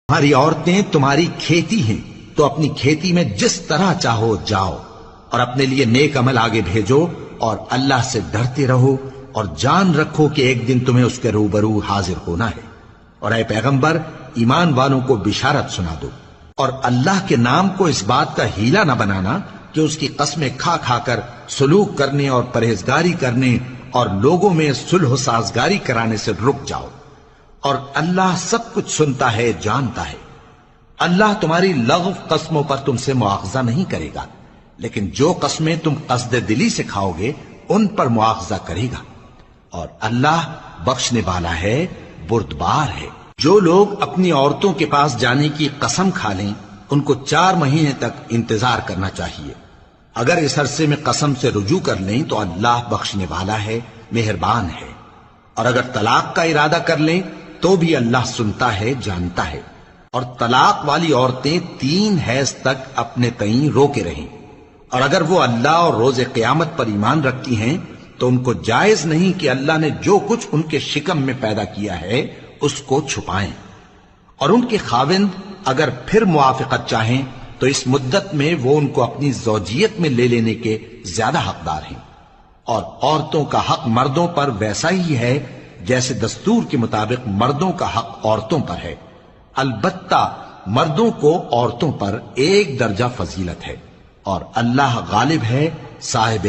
ہماری عورتیں تمہاری کھیتی ہیں، تو اپنی کھیتی میں جس طرح چاہو جاؤ، اور اپنے لیے نیک عمل آگے بھیجو، اور اللہ سے ڈرتے رہو، اور جان رکھو کہ ایک دن تمہیں اس کے روبرو حاضر ہونا ہے۔ اور اے پیغمبر، ایمان والوں کو بشارت سنا دو، اور اللہ کے نام کو اس بات کا ہیلہ نہ بنانا کہ اس کی قسمیں کھا کھا کر سلوک کرنے اور پرہیزگاری کرنے اور لوگوں میں صلح و سازگاری کرانے سے رک جاؤ، اور اللہ سب کچھ سنتا ہے، جانتا ہے۔ اللہ تمہاری لغو قسموں پر تم سے مواخذہ نہیں کرے گا، لیکن جو قسمیں تم قصد دلی سے کھاؤ گے ان پر مواخذہ کرے گا، اور اللہ بخشنے والا ہے، بردبار ہے۔ جو لوگ اپنی عورتوں کے پاس جانے کی قسم کھا لیں ان کو 4 مہینے تک انتظار کرنا چاہیے۔ اگر اس عرصے میں قسم سے رجوع کر لیں تو اللہ بخشنے والا ہے، مہربان ہے۔ اور اگر طلاق کا ارادہ کر لیں تو بھی اللہ سنتا ہے، جانتا ہے۔ اور طلاق والی عورتیں 3 حیض تک اپنے تئیں روکے رہیں، اور اگر وہ اللہ اور روز قیامت پر ایمان رکھتی ہیں تو ان کو جائز نہیں کہ اللہ نے جو کچھ ان کے شکم میں پیدا کیا ہے اس کو چھپائیں۔ اور ان کے خاوند اگر پھر موافقت چاہیں تو اس مدت میں وہ ان کو اپنی زوجیت میں لے لینے کے زیادہ حقدار ہیں۔ اور عورتوں کا حق مردوں پر ویسا ہی ہے جیسے دستور کے مطابق مردوں کا حق عورتوں پر ہے، البتہ مردوں کو عورتوں پر 1 درجہ فضیلت ہے، اور اللہ غالب ہے، صاحب